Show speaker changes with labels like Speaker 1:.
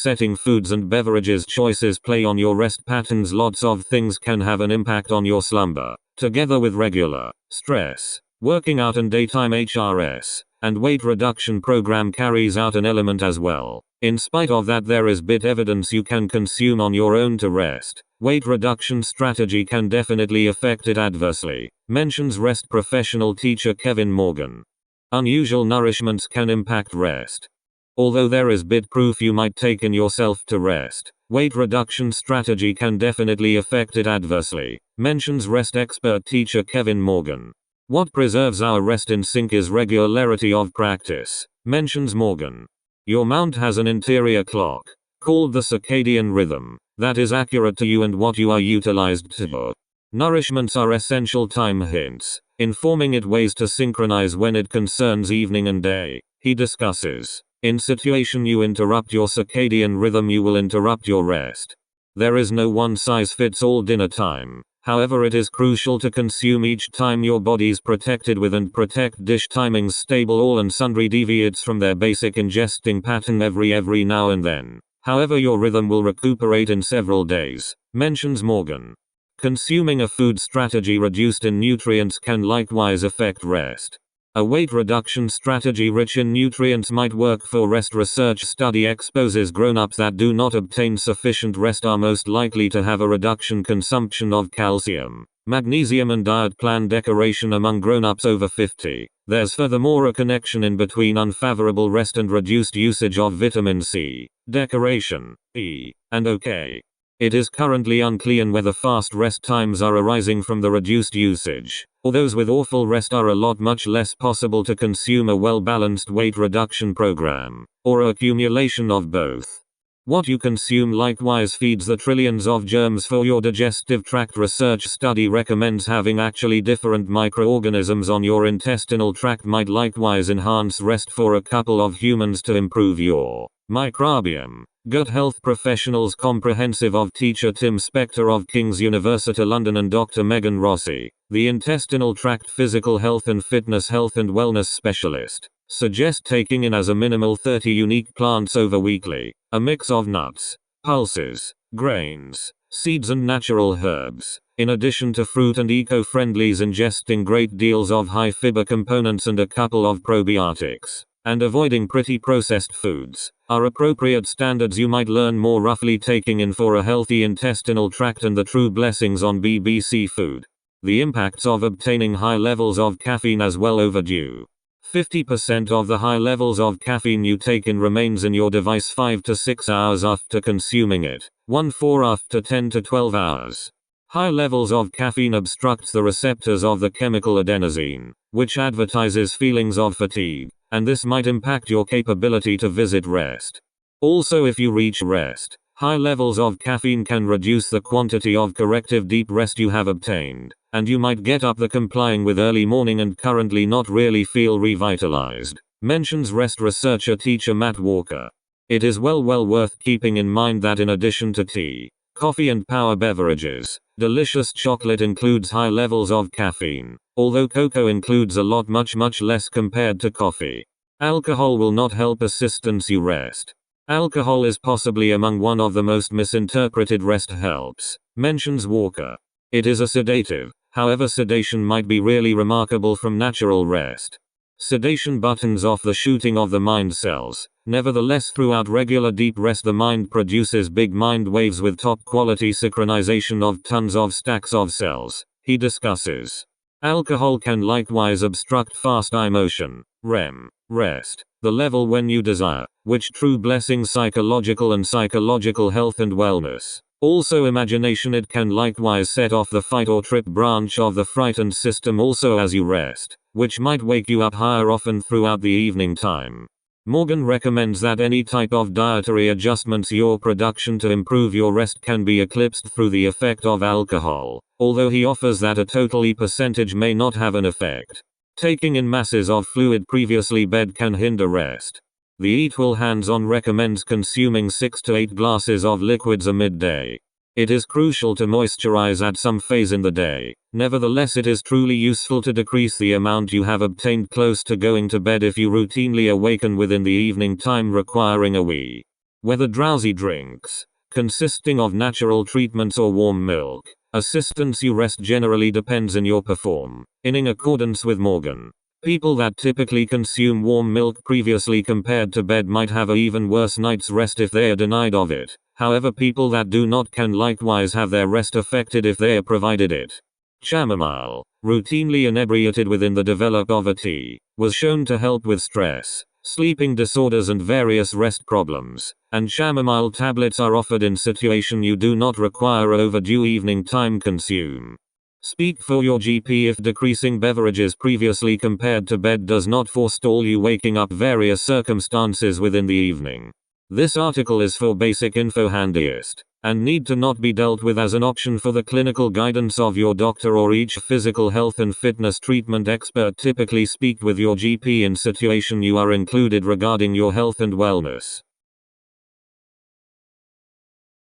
Speaker 1: setting foods and beverages choices play on your rest patterns. Lots of things can have an impact on your slumber, together with regular stress, working out and daytime HRS, and weight reduction program carries out an element as well. In spite of that, there is bit evidence you can consume on your own to rest. Weight reduction strategy can definitely affect it adversely, mentions rest professional teacher Kevin Morgan. Unusual nourishments can impact rest. Although there is bit proof you might take in yourself to rest, weight reduction strategy can definitely affect it adversely, mentions rest expert teacher Kevin Morgan. What preserves our rest in sync is regularity of practice, mentions Morgan. Your mount has an interior clock, called the circadian rhythm, that is accurate to you and what you are utilized to. Nourishments are essential time hints, informing it ways to synchronize when it concerns evening and day, he discusses. In situation you interrupt your circadian rhythm, you will interrupt your rest. There is no one-size-fits-all dinner time. However, it is crucial to consume each time your body's protected with and protect dish timings stable. All and sundry deviates from their basic ingesting pattern every now and then. However, your rhythm will recuperate in several days, mentions Morgan. Consuming a food strategy reduced in nutrients can likewise affect rest. A weight reduction strategy rich in nutrients might work for rest. Research study exposes grown-ups that do not obtain sufficient rest are most likely to have a reduction consumption of calcium, magnesium and diet plan decoration among grown-ups over 50. There's furthermore a connection in between unfavorable rest and reduced usage of vitamin C, decoration, E, and OK. It is currently unclear whether fast rest times are arising from the reduced usage, or those with awful rest are a lot much less possible to consume a well-balanced weight reduction program, or accumulation of both. What you consume likewise feeds the trillions of germs for your digestive tract. Research study recommends having actually different microorganisms on your intestinal tract might likewise enhance rest for a couple of humans to improve your microbiome. Gut health professionals comprehensive of teacher Tim Spector of King's University London and Dr. Megan Rossi, the intestinal tract physical health and fitness health and wellness specialist, suggest taking in as a minimal 30 unique plants over weekly, a mix of nuts, pulses, grains, seeds and natural herbs, in addition to fruit and eco-friendlies, ingesting great deals of high fiber components and a couple of probiotics, and avoiding pretty processed foods, are appropriate standards you might learn more roughly taking in for a healthy intestinal tract and the true blessings on BBC food. The impacts of obtaining high levels of caffeine as well overdue. 50% of the high levels of caffeine you take in remains in your device 5 to 6 hours after consuming it, 1/4 after 10 to 12 hours. High levels of caffeine obstructs the receptors of the chemical adenosine, which advertises feelings of fatigue, and this might impact your capability to visit rest. Also, if you reach rest, high levels of caffeine can reduce the quantity of corrective deep rest you have obtained, and you might get up the complying with early morning and currently not really feel revitalized, mentions rest researcher teacher Matt Walker. It is well worth keeping in mind that in addition to tea, coffee and power beverages, delicious chocolate includes high levels of caffeine, although cocoa includes a lot much less compared to coffee. Alcohol will not help assistance you rest. Alcohol is possibly among one of the most misinterpreted rest helps, mentions Walker. It is a sedative, however sedation might be really remarkable from natural rest. Sedation buttons off the shooting of the mind cells. Nevertheless, throughout regular deep rest the mind produces big mind waves with top quality synchronization of tons of stacks of cells, he discusses. Alcohol can likewise obstruct fast eye motion, REM, rest, the level when you desire, which true blessings psychological health and wellness. Also imagination. It can likewise set off the fight or trip branch of the frightened system also as you rest, which might wake you up higher often throughout the evening time. Morgan recommends that any type of dietary adjustments your production to improve your rest can be eclipsed through the effect of alcohol, although he offers that a total percentage may not have an effect. Taking in masses of fluid previously bed can hinder rest. The Eat Well hands-on recommends consuming 6 to 8 glasses of liquids a midday. It is crucial to moisturize at some phase in the day. Nevertheless, it is truly useful to decrease the amount you have obtained close to going to bed if you routinely awaken within the evening time requiring a wee. Whether drowsy drinks, consisting of natural treatments or warm milk, assistance you rest generally depends in your perform. In accordance with Morgan, people that typically consume warm milk previously compared to bed might have a even worse night's rest if they are denied of it. However, people that do not can likewise have their rest affected if they are provided it. Chamomile, routinely inebriated within the develop of a tea, was shown to help with stress, sleeping disorders and various rest problems, and chamomile tablets are offered in situation you do not require overdue evening time consume. Speak for your GP if decreasing beverages previously compared to bed does not forestall you waking up various circumstances within the evening. This article is for basic info handiest, and need to not be dealt with as an option for the clinical guidance of your doctor or each physical health and fitness treatment expert. Typically speak with your GP in situation you are included regarding your health and wellness.